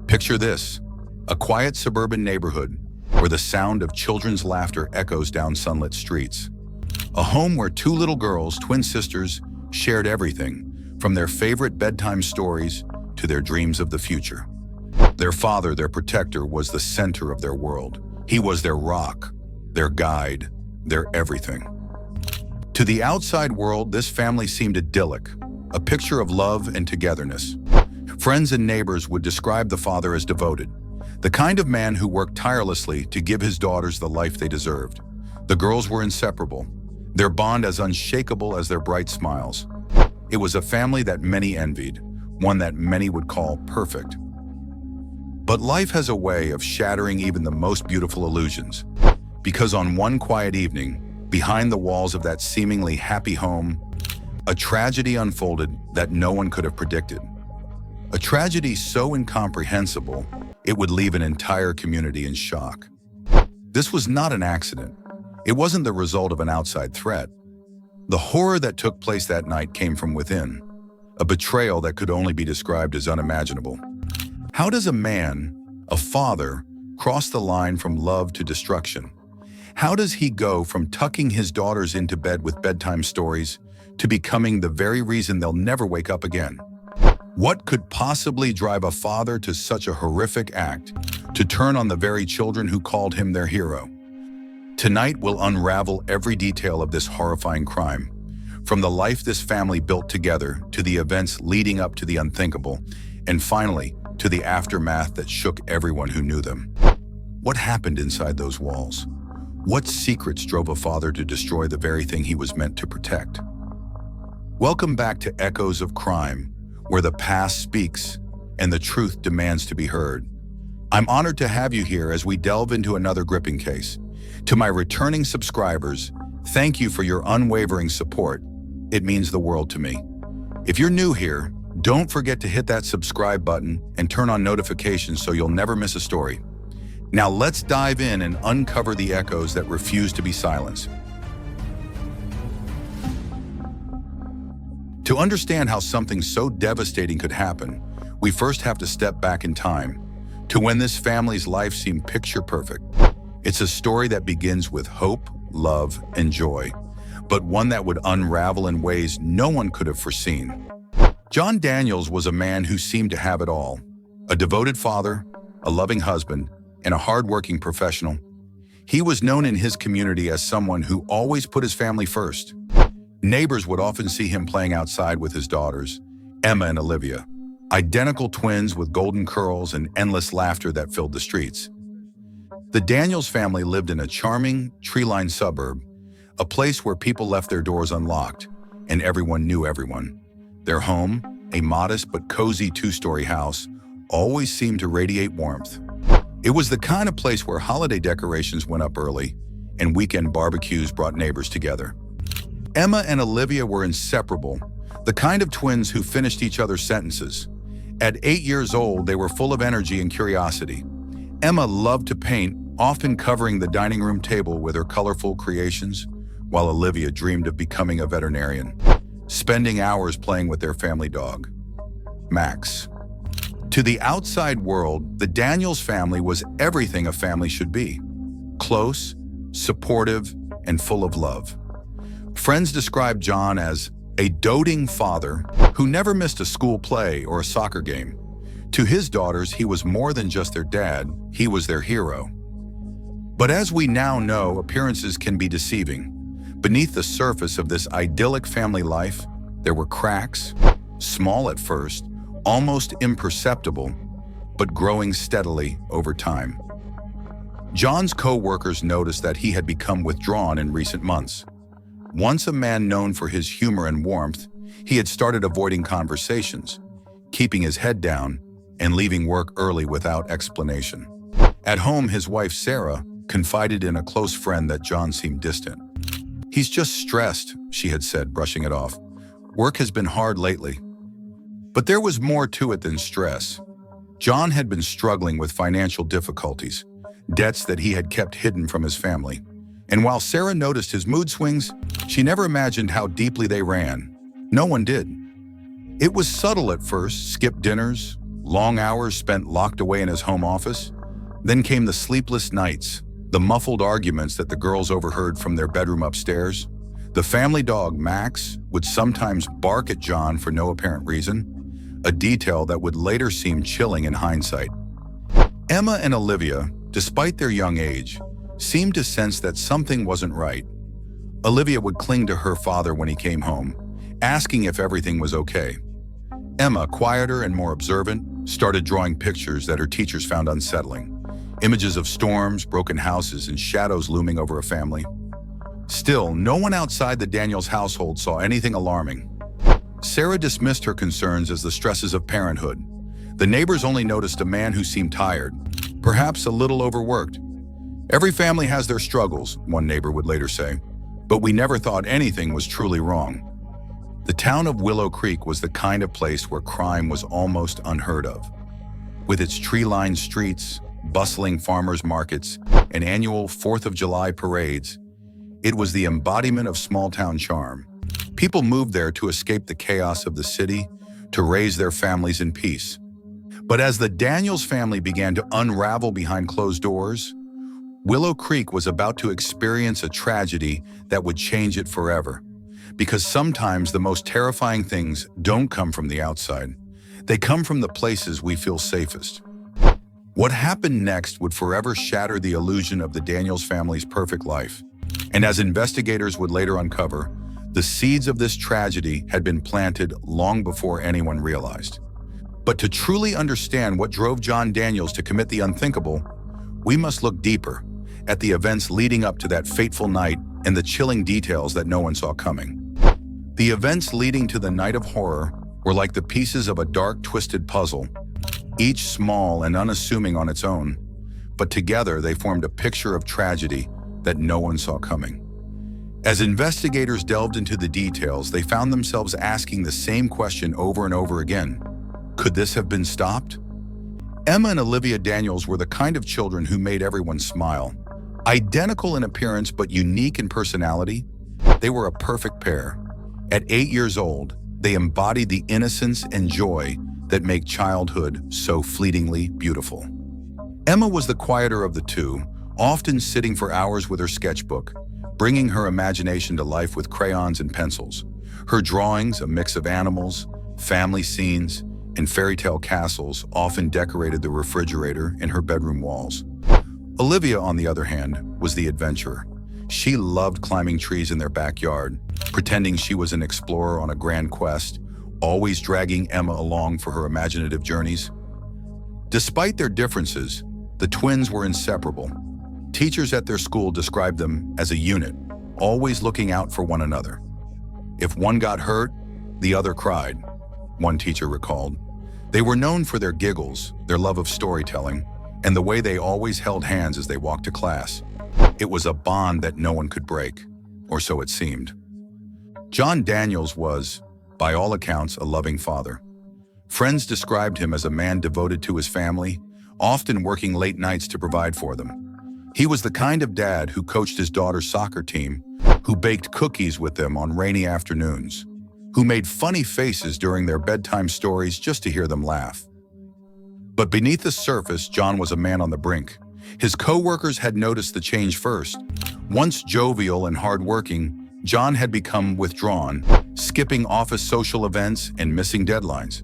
Picture this, a quiet suburban neighborhood where the sound of children's laughter echoes down sunlit streets. A home where two little girls, twin sisters, shared everything, from their favorite bedtime stories to their dreams of the future. Their father, their protector, was the center of their world. He was their rock, their guide, their everything. To the outside world, this family seemed idyllic, a picture of love and togetherness. Friends and neighbors would describe the father as devoted, the kind of man who worked tirelessly to give his daughters the life they deserved. The girls were inseparable, their bond as unshakable as their bright smiles. It was a family that many envied, one that many would call perfect. But life has a way of shattering even the most beautiful illusions, because on one quiet evening, behind the walls of that seemingly happy home, a tragedy unfolded that no one could have predicted. A tragedy so incomprehensible, it would leave an entire community in shock. This was not an accident. It wasn't the result of an outside threat. The horror that took place that night came from within, a betrayal that could only be described as unimaginable. How does a man, a father, cross the line from love to destruction? How does he go from tucking his daughters into bed with bedtime stories to becoming the very reason they'll never wake up again? What could possibly drive a father to such a horrific act, to turn on the very children who called him their hero? Tonight we'll unravel every detail of this horrifying crime, from the life this family built together to the events leading up to the unthinkable, and finally, to the aftermath that shook everyone who knew them. What happened inside those walls? What secrets drove a father to destroy the very thing he was meant to protect? Welcome back to Echoes of Crime, where the past speaks and the truth demands to be heard. I'm honored to have you here as we delve into another gripping case. To my returning subscribers, thank you for your unwavering support. It means the world to me. If you're new here, don't forget to hit that subscribe button and turn on notifications so you'll never miss a story. Now let's dive in and uncover the echoes that refuse to be silenced. To understand how something so devastating could happen, we first have to step back in time, to when this family's life seemed picture perfect. It's a story that begins with hope, love, and joy, but one that would unravel in ways no one could have foreseen. John Daniels was a man who seemed to have it all: a devoted father, a loving husband, and a hard-working professional. He was known in his community as someone who always put his family first. Neighbors would often see him playing outside with his daughters, Emma and Olivia, identical twins with golden curls and endless laughter that filled the streets. The Daniels family lived in a charming, tree-lined suburb, a place where people left their doors unlocked, and everyone knew everyone. Their home, a modest but cozy two-story house, always seemed to radiate warmth. It was the kind of place where holiday decorations went up early and weekend barbecues brought neighbors together. Emma and Olivia were inseparable, the kind of twins who finished each other's sentences. At 8 years old, they were full of energy and curiosity. Emma loved to paint, often covering the dining room table with her colorful creations, while Olivia dreamed of becoming a veterinarian, spending hours playing with their family dog, Max. To the outside world, the Daniels family was everything a family should be: close, supportive, and full of love. Friends described John as a doting father who never missed a school play or a soccer game. To his daughters, he was more than just their dad, he was their hero. But as we now know, appearances can be deceiving. Beneath the surface of this idyllic family life, there were cracks, small at first, almost imperceptible, but growing steadily over time. John's co-workers noticed that he had become withdrawn in recent months. Once a man known for his humor and warmth, he had started avoiding conversations, keeping his head down, and leaving work early without explanation. At home, his wife Sarah confided in a close friend that John seemed distant. "He's just stressed," she had said, brushing it off. "Work has been hard lately." But there was more to it than stress. John had been struggling with financial difficulties, debts that he had kept hidden from his family. And while Sarah noticed his mood swings, she never imagined how deeply they ran. No one did. It was subtle at first: skipped dinners, long hours spent locked away in his home office. Then came the sleepless nights, the muffled arguments that the girls overheard from their bedroom upstairs. The family dog, Max, would sometimes bark at John for no apparent reason, a detail that would later seem chilling in hindsight. Emma and Olivia, despite their young age, seemed to sense that something wasn't right. Olivia would cling to her father when he came home, asking if everything was okay. Emma, quieter and more observant, started drawing pictures that her teachers found unsettling. Images of storms, broken houses, and shadows looming over a family. Still, no one outside the Daniels household saw anything alarming. Sarah dismissed her concerns as the stresses of parenthood. The neighbors only noticed a man who seemed tired, perhaps a little overworked. Every family has their struggles, one neighbor would later say, but we never thought anything was truly wrong. The town of Willow Creek was the kind of place where crime was almost unheard of. With its tree-lined streets, bustling farmers markets, and annual 4th of July parades, it was the embodiment of small-town charm. People moved there to escape the chaos of the city, to raise their families in peace. But as the Daniels family began to unravel behind closed doors, Willow Creek was about to experience a tragedy that would change it forever. Because sometimes the most terrifying things don't come from the outside. They come from the places we feel safest. What happened next would forever shatter the illusion of the Daniels family's perfect life. And as investigators would later uncover, the seeds of this tragedy had been planted long before anyone realized. But to truly understand what drove John Daniels to commit the unthinkable, we must look deeper at the events leading up to that fateful night and the chilling details that no one saw coming. The events leading to the night of horror were like the pieces of a dark, twisted puzzle, each small and unassuming on its own, but together they formed a picture of tragedy that no one saw coming. As investigators delved into the details, they found themselves asking the same question over and over again. Could this have been stopped? Emma and Olivia Daniels were the kind of children who made everyone smile. Identical in appearance but unique in personality, they were a perfect pair. At 8 years old, they embodied the innocence and joy that make childhood so fleetingly beautiful. Emma was the quieter of the two, often sitting for hours with her sketchbook, bringing her imagination to life with crayons and pencils. Her drawings, a mix of animals, family scenes, and fairy tale castles, often decorated the refrigerator and her bedroom walls. Olivia, on the other hand, was the adventurer. She loved climbing trees in their backyard, pretending she was an explorer on a grand quest, always dragging Emma along for her imaginative journeys. Despite their differences, the twins were inseparable. Teachers at their school described them as a unit, always looking out for one another. If one got hurt, the other cried, one teacher recalled. They were known for their giggles, their love of storytelling, and the way they always held hands as they walked to class. It was a bond that no one could break, or so it seemed. John Daniels was, by all accounts, a loving father. Friends described him as a man devoted to his family, often working late nights to provide for them. He was the kind of dad who coached his daughter's soccer team, who baked cookies with them on rainy afternoons, who made funny faces during their bedtime stories just to hear them laugh. But beneath the surface, John was a man on the brink. His co-workers had noticed the change first. Once jovial and hardworking, John had become withdrawn, skipping office social events and missing deadlines.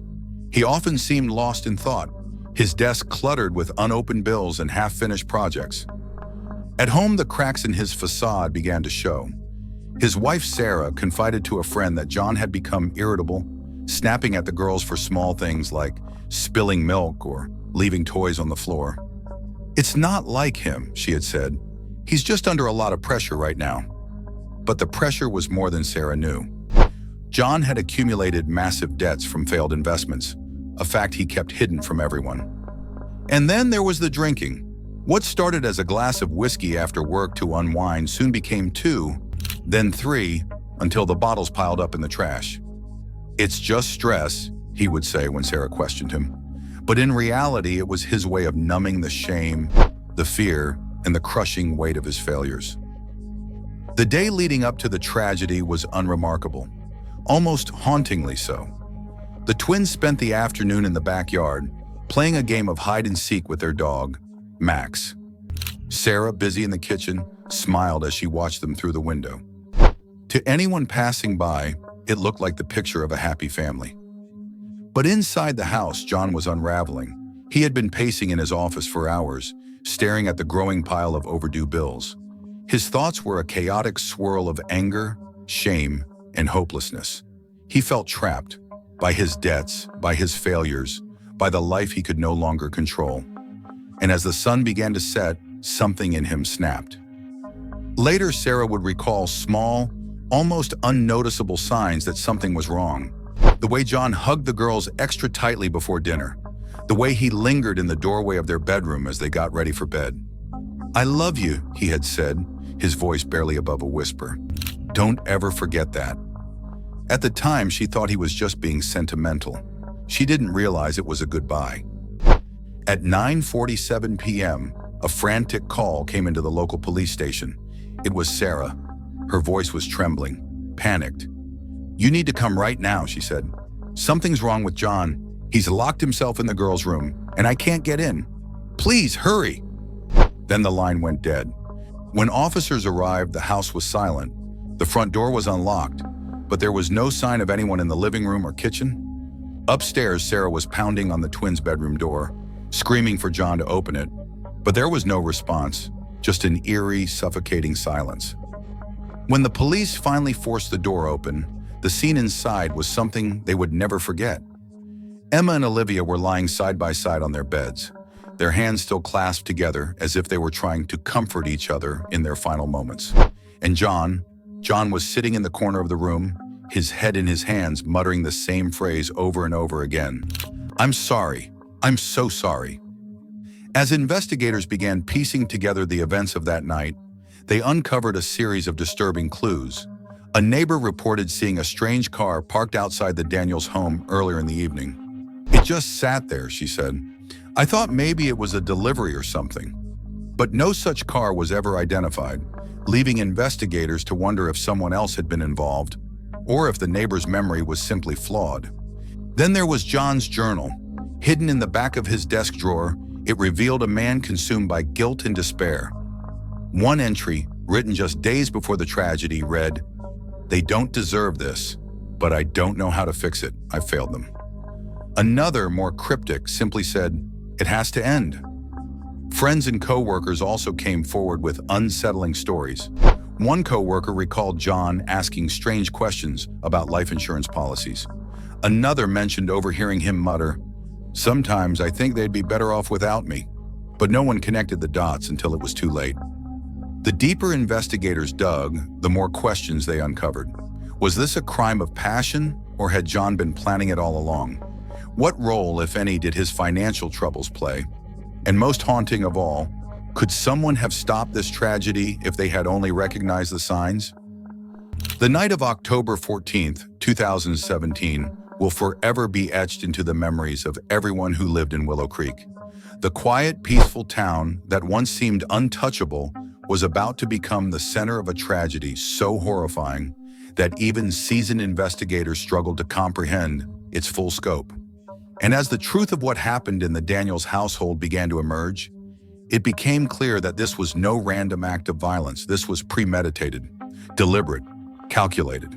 He often seemed lost in thought, his desk cluttered with unopened bills and half-finished projects. At home, the cracks in his facade began to show. His wife, Sarah, confided to a friend that John had become irritable, snapping at the girls for small things like spilling milk or leaving toys on the floor. "It's not like him," she had said. "He's just under a lot of pressure right now." But the pressure was more than Sarah knew. John had accumulated massive debts from failed investments, a fact he kept hidden from everyone. And then there was the drinking. What started as a glass of whiskey after work to unwind soon became 2, then 3, until the bottles piled up in the trash. "It's just stress," he would say when Sarah questioned him. But in reality, it was his way of numbing the shame, the fear, and the crushing weight of his failures. The day leading up to the tragedy was unremarkable, almost hauntingly so. The twins spent the afternoon in the backyard, playing a game of hide and seek with their dog, Max. Sarah, busy in the kitchen, smiled as she watched them through the window. To anyone passing by, it looked like the picture of a happy family. But inside the house, John was unraveling. He had been pacing in his office for hours, staring at the growing pile of overdue bills. His thoughts were a chaotic swirl of anger, shame, and hopelessness. He felt trapped by his debts, by his failures, by the life he could no longer control. And as the sun began to set, something in him snapped. Later, Sarah would recall small, almost unnoticeable signs that something was wrong. The way John hugged the girls extra tightly before dinner. The way he lingered in the doorway of their bedroom as they got ready for bed. "I love you," he had said, his voice barely above a whisper. "Don't ever forget that." At the time, she thought he was just being sentimental. She didn't realize it was a goodbye. At 9:47 p.m., a frantic call came into the local police station. It was Sarah. Her voice was trembling, panicked. "You need to come right now," she said. "Something's wrong with John. He's locked himself in the girls' room, and I can't get in. Please, hurry." Then the line went dead. When officers arrived, the house was silent. The front door was unlocked, but there was no sign of anyone in the living room or kitchen. Upstairs, Sarah was pounding on the twins' bedroom door, screaming for John to open it, but there was no response, just an eerie, suffocating silence. When the police finally forced the door open, the scene inside was something they would never forget. Emma and Olivia were lying side by side on their beds, their hands still clasped together as if they were trying to comfort each other in their final moments. And John was sitting in the corner of the room, his head in his hands, muttering the same phrase over and over again. "I'm sorry. I'm so sorry." As investigators began piecing together the events of that night, they uncovered a series of disturbing clues. A neighbor reported seeing a strange car parked outside the Daniels' home earlier in the evening. "It just sat there," she said. "I thought maybe it was a delivery or something." But no such car was ever identified, leaving investigators to wonder if someone else had been involved, or if the neighbor's memory was simply flawed. Then there was John's journal. Hidden in the back of his desk drawer, it revealed a man consumed by guilt and despair. One entry, written just days before the tragedy, read, "They don't deserve this, but I don't know how to fix it. I failed them." Another, more cryptic, simply said, "It has to end." Friends and co-workers also came forward with unsettling stories. One co-worker recalled John asking strange questions about life insurance policies. Another mentioned overhearing him mutter, "Sometimes I think they'd be better off without me." But no one connected the dots until it was too late. The deeper investigators dug, the more questions they uncovered. Was this a crime of passion, or had John been planning it all along? What role, if any, did his financial troubles play? And most haunting of all, could someone have stopped this tragedy if they had only recognized the signs? The night of October 14th, 2017, will forever be etched into the memories of everyone who lived in Willow Creek. The quiet, peaceful town that once seemed untouchable was about to become the center of a tragedy so horrifying that even seasoned investigators struggled to comprehend its full scope. And as the truth of what happened in the Daniels household began to emerge, it became clear that this was no random act of violence. This was premeditated, deliberate, calculated.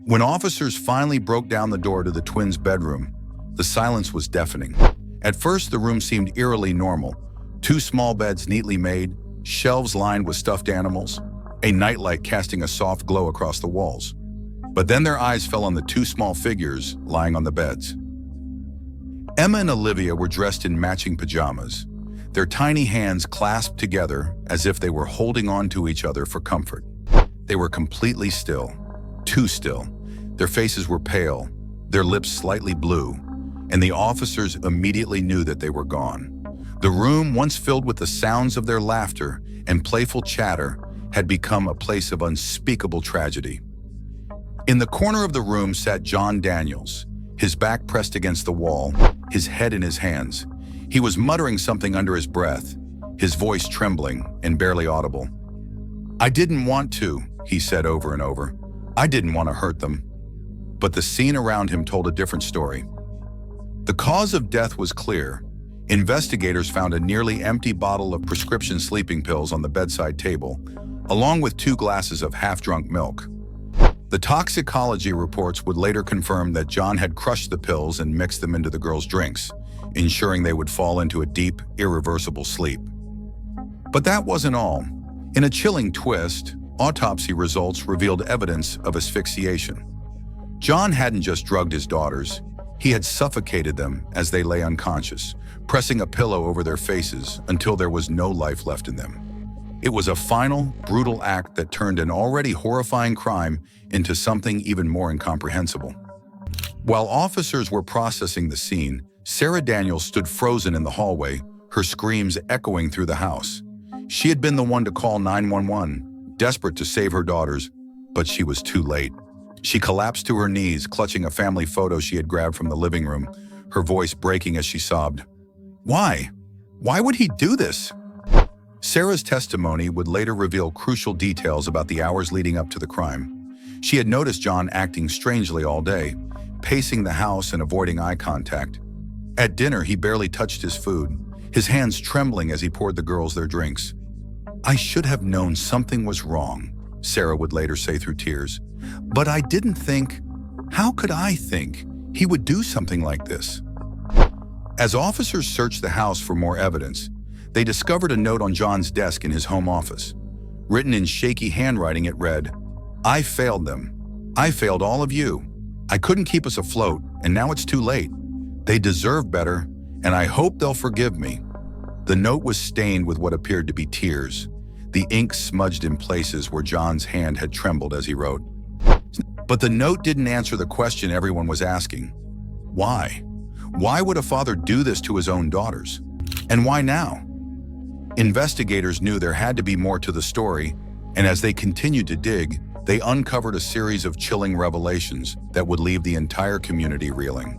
When officers finally broke down the door to the twins' bedroom, the silence was deafening. At first, the room seemed eerily normal. Two small beds neatly made, shelves lined with stuffed animals, a nightlight casting a soft glow across the walls. But then their eyes fell on the two small figures lying on the beds. Emma and Olivia were dressed in matching pajamas, their tiny hands clasped together as if they were holding on to each other for comfort. They were completely still, too still. Their faces were pale, their lips slightly blue, and the officers immediately knew that they were gone. The room, once filled with the sounds of their laughter and playful chatter, had become a place of unspeakable tragedy. In the corner of the room sat John Daniels, his back pressed against the wall, his head in his hands. He was muttering something under his breath, his voice trembling and barely audible. "I didn't want to," he said over and over. "I didn't want to hurt them." But the scene around him told a different story. The cause of death was clear. Investigators found a nearly empty bottle of prescription sleeping pills on the bedside table, along with 2 glasses of half-drunk milk. The toxicology reports would later confirm that John had crushed the pills and mixed them into the girls' drinks, ensuring they would fall into a deep, irreversible sleep. But that wasn't all. In a chilling twist, autopsy results revealed evidence of asphyxiation. John hadn't just drugged his daughters, he had suffocated them as they lay unconscious, pressing a pillow over their faces until there was no life left in them. It was a final, brutal act that turned an already horrifying crime into something even more incomprehensible. While officers were processing the scene, Sarah Daniels stood frozen in the hallway, her screams echoing through the house. She had been the one to call 911, desperate to save her daughters, but she was too late. She collapsed to her knees, clutching a family photo she had grabbed from the living room, her voice breaking as she sobbed. Why? Why would he do this? Sarah's testimony would later reveal crucial details about the hours leading up to the crime. She had noticed John acting strangely all day, pacing the house and avoiding eye contact. At dinner, he barely touched his food, his hands trembling as he poured the girls their drinks. "I should have known something was wrong," Sarah would later say through tears. "But I didn't think, how could I think he would do something like this?" As officers searched the house for more evidence, they discovered a note on John's desk in his home office. Written in shaky handwriting, it read, "I failed them. I failed all of you. I couldn't keep us afloat, and now it's too late. They deserve better, and I hope they'll forgive me." The note was stained with what appeared to be tears, the ink smudged in places where John's hand had trembled as he wrote. But the note didn't answer the question everyone was asking. Why? Why would a father do this to his own daughters? And why now? Investigators knew there had to be more to the story, and as they continued to dig, they uncovered a series of chilling revelations that would leave the entire community reeling.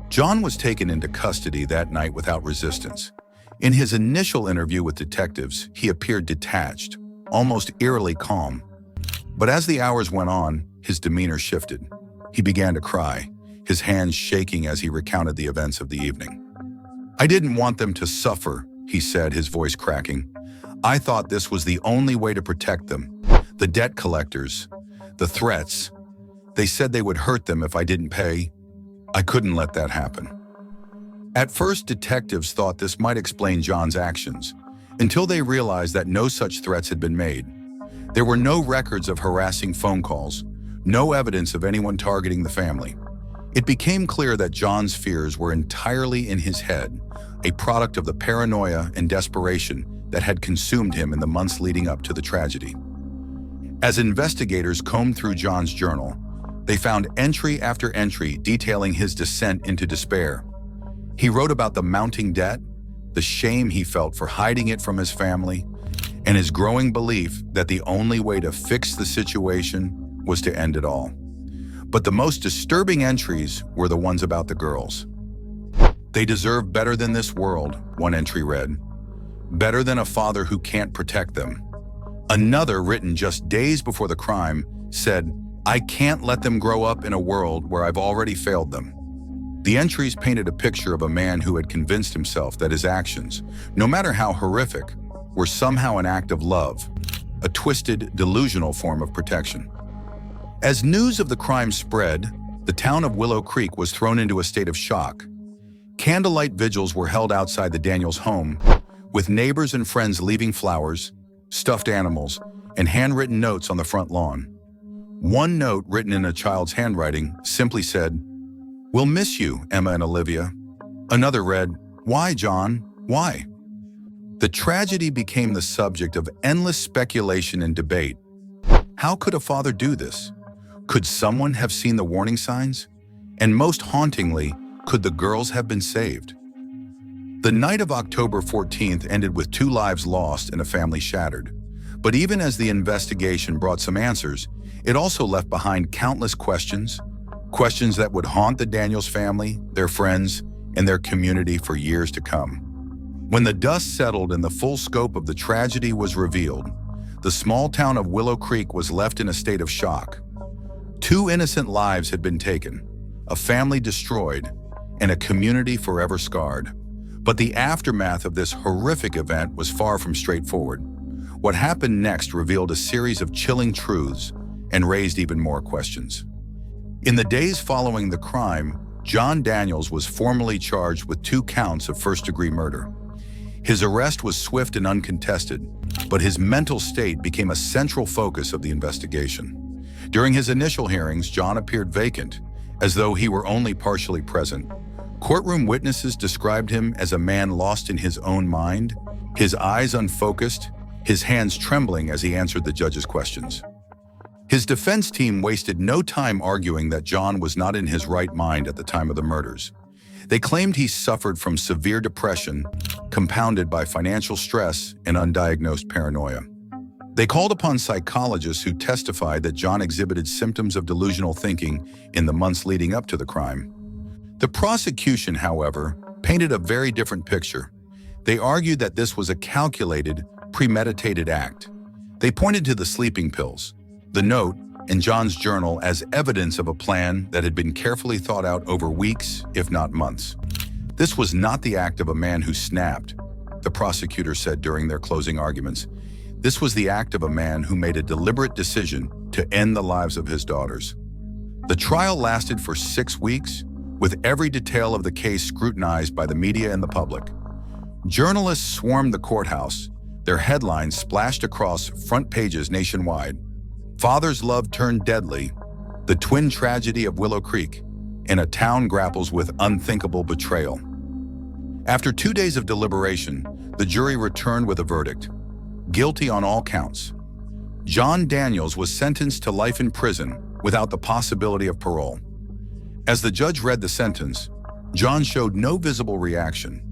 John was taken into custody that night without resistance. In his initial interview with detectives, he appeared detached, almost eerily calm. But as the hours went on, his demeanor shifted. He began to cry, his hands shaking as he recounted the events of the evening. "I didn't want them to suffer," he said, his voice cracking. "I thought this was the only way to protect them. The debt collectors, the threats, they said they would hurt them if I didn't pay. I couldn't let that happen." At first, detectives thought this might explain John's actions, until they realized that no such threats had been made. There were no records of harassing phone calls, no evidence of anyone targeting the family. It became clear that John's fears were entirely in his head, a product of the paranoia and desperation that had consumed him in the months leading up to the tragedy. As investigators combed through John's journal, they found entry after entry detailing his descent into despair. He wrote about the mounting debt, the shame he felt for hiding it from his family, and his growing belief that the only way to fix the situation was to end it all. But the most disturbing entries were the ones about the girls. "They deserve better than this world," one entry read. "Better than a father who can't protect them." Another, written just days before the crime, said, "I can't let them grow up in a world where I've already failed them." The entries painted a picture of a man who had convinced himself that his actions, no matter how horrific, were somehow an act of love, a twisted, delusional form of protection. As news of the crime spread, the town of Willow Creek was thrown into a state of shock. Candlelight vigils were held outside the Daniels home, with neighbors and friends leaving flowers, stuffed animals, and handwritten notes on the front lawn. One note, written in a child's handwriting, simply said, "We'll miss you, Emma and Olivia." Another read, "Why, John? Why?" The tragedy became the subject of endless speculation and debate. How could a father do this? Could someone have seen the warning signs? And most hauntingly, could the girls have been saved? The night of October 14th ended with 2 lives lost and a family shattered. But even as the investigation brought some answers, it also left behind countless questions that would haunt the Daniels family, their friends, and their community for years to come. When the dust settled and the full scope of the tragedy was revealed, the small town of Willow Creek was left in a state of shock. 2 innocent lives had been taken, a family destroyed, and a community forever scarred. But the aftermath of this horrific event was far from straightforward. What happened next revealed a series of chilling truths and raised even more questions. In the days following the crime, John Daniels was formally charged with 2 counts of first-degree murder. His arrest was swift and uncontested, but his mental state became a central focus of the investigation. During his initial hearings, John appeared vacant, as though he were only partially present. Courtroom witnesses described him as a man lost in his own mind, his eyes unfocused, his hands trembling as he answered the judge's questions. His defense team wasted no time arguing that John was not in his right mind at the time of the murders. They claimed he suffered from severe depression, compounded by financial stress and undiagnosed paranoia. They called upon psychologists who testified that John exhibited symptoms of delusional thinking in the months leading up to the crime. The prosecution, however, painted a very different picture. They argued that this was a calculated, premeditated act. They pointed to the sleeping pills, the note, and John's journal as evidence of a plan that had been carefully thought out over weeks, if not months. This was not the act of a man who snapped, the prosecutor said during their closing arguments. This was the act of a man who made a deliberate decision to end the lives of his daughters. The trial lasted for 6 weeks, with every detail of the case scrutinized by the media and the public. Journalists swarmed the courthouse, their headlines splashed across front pages nationwide. Father's love turned deadly, the twin tragedy of Willow Creek, and a town grapples with unthinkable betrayal. After 2 days of deliberation, the jury returned with a verdict: guilty on all counts. John Daniels was sentenced to life in prison without the possibility of parole. As the judge read the sentence, John showed no visible reaction.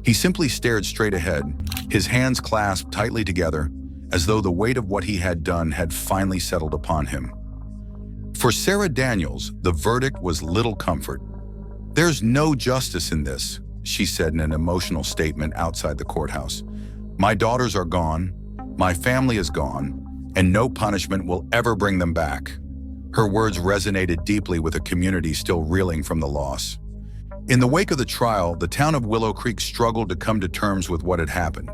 He simply stared straight ahead, his hands clasped tightly together, as though the weight of what he had done had finally settled upon him. For Sarah Daniels, the verdict was little comfort. "There's no justice in this," she said in an emotional statement outside the courthouse. "My daughters are gone, my family is gone, and no punishment will ever bring them back." Her words resonated deeply with a community still reeling from the loss. In the wake of the trial, the town of Willow Creek struggled to come to terms with what had happened.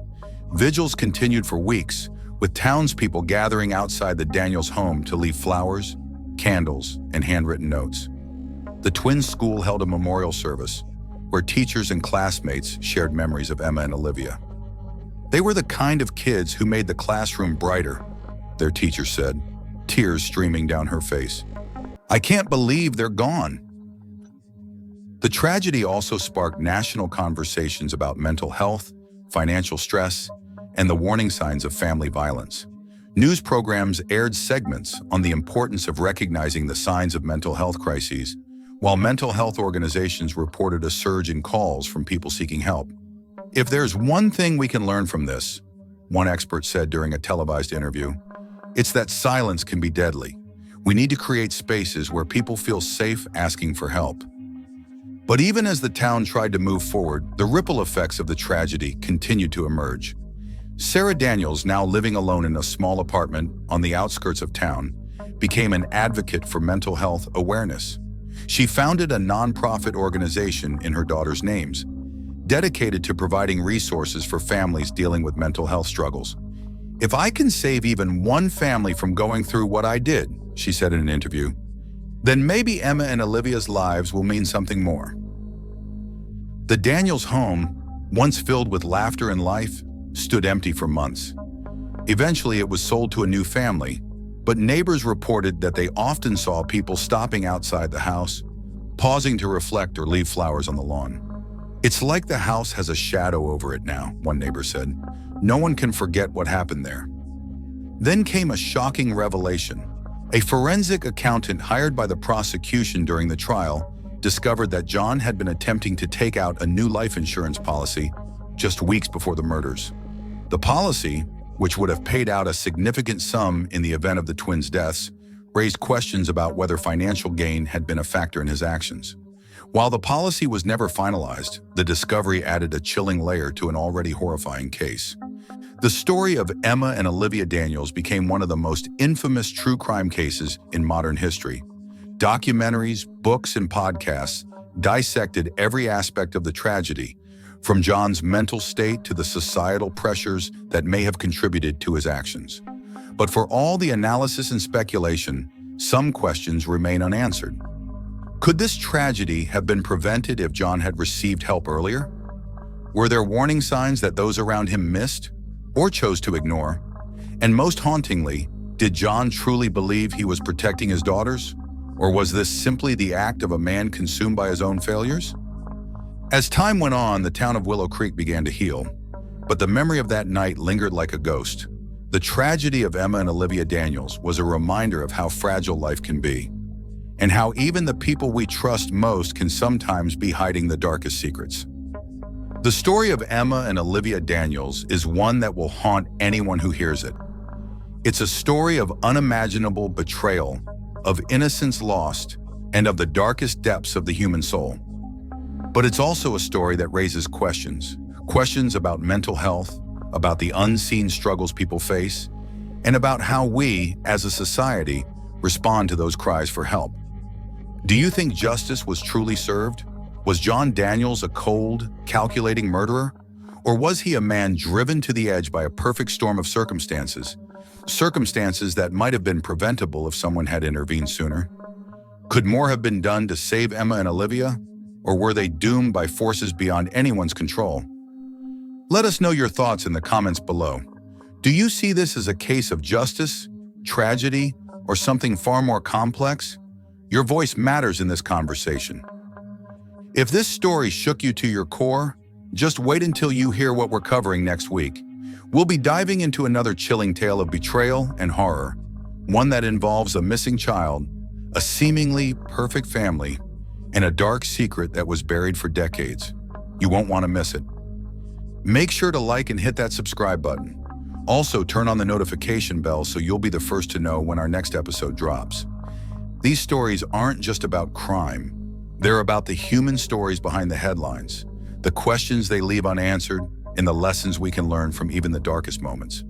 Vigils continued for weeks, with townspeople gathering outside the Daniels home to leave flowers, candles, and handwritten notes. The twins' school held a memorial service, where teachers and classmates shared memories of Emma and Olivia. "They were the kind of kids who made the classroom brighter," their teacher said, tears streaming down her face. "I can't believe they're gone." The tragedy also sparked national conversations about mental health, financial stress, and the warning signs of family violence. News programs aired segments on the importance of recognizing the signs of mental health crises, while mental health organizations reported a surge in calls from people seeking help. "If there's one thing we can learn from this," one expert said during a televised interview, "it's that silence can be deadly. We need to create spaces where people feel safe asking for help." But even as the town tried to move forward, the ripple effects of the tragedy continued to emerge. Sarah Daniels, now living alone in a small apartment on the outskirts of town, became an advocate for mental health awareness. She founded a nonprofit organization in her daughter's names, dedicated to providing resources for families dealing with mental health struggles. "If I can save even one family from going through what I did," she said in an interview, "then maybe Emma and Olivia's lives will mean something more." The Daniels home, once filled with laughter and life, stood empty for months. Eventually, it was sold to a new family, but neighbors reported that they often saw people stopping outside the house, pausing to reflect or leave flowers on the lawn. "It's like the house has a shadow over it now," one neighbor said. "No one can forget what happened there." Then came a shocking revelation. A forensic accountant hired by the prosecution during the trial discovered that John had been attempting to take out a new life insurance policy just weeks before the murders. The policy, which would have paid out a significant sum in the event of the twins' deaths, raised questions about whether financial gain had been a factor in his actions. While the policy was never finalized, the discovery added a chilling layer to an already horrifying case. The story of Emma and Olivia Daniels became one of the most infamous true crime cases in modern history. Documentaries, books, and podcasts dissected every aspect of the tragedy, from John's mental state to the societal pressures that may have contributed to his actions. But for all the analysis and speculation, some questions remain unanswered. Could this tragedy have been prevented if John had received help earlier? Were there warning signs that those around him missed or chose to ignore? And most hauntingly, did John truly believe he was protecting his daughters? Or was this simply the act of a man consumed by his own failures? As time went on, the town of Willow Creek began to heal, but the memory of that night lingered like a ghost. The tragedy of Emma and Olivia Daniels was a reminder of how fragile life can be, and how even the people we trust most can sometimes be hiding the darkest secrets. The story of Emma and Olivia Daniels is one that will haunt anyone who hears it. It's a story of unimaginable betrayal, of innocence lost, and of the darkest depths of the human soul. But it's also a story that raises questions about mental health, about the unseen struggles people face, and about how we, as a society, respond to those cries for help. Do you think justice was truly served? Was John Daniels a cold, calculating murderer? Or was he a man driven to the edge by a perfect storm of circumstances that might have been preventable if someone had intervened sooner? Could more have been done to save Emma and Olivia? Or were they doomed by forces beyond anyone's control? Let us know your thoughts in the comments below. Do you see this as a case of justice, tragedy, or something far more complex? Your voice matters in this conversation. If this story shook you to your core, just wait until you hear what we're covering next week. We'll be diving into another chilling tale of betrayal and horror, one that involves a missing child, a seemingly perfect family, and a dark secret that was buried for decades. You won't want to miss it. Make sure to like and hit that subscribe button. Also, turn on the notification bell so you'll be the first to know when our next episode drops. These stories aren't just about crime. They're about the human stories behind the headlines, the questions they leave unanswered, and the lessons we can learn from even the darkest moments.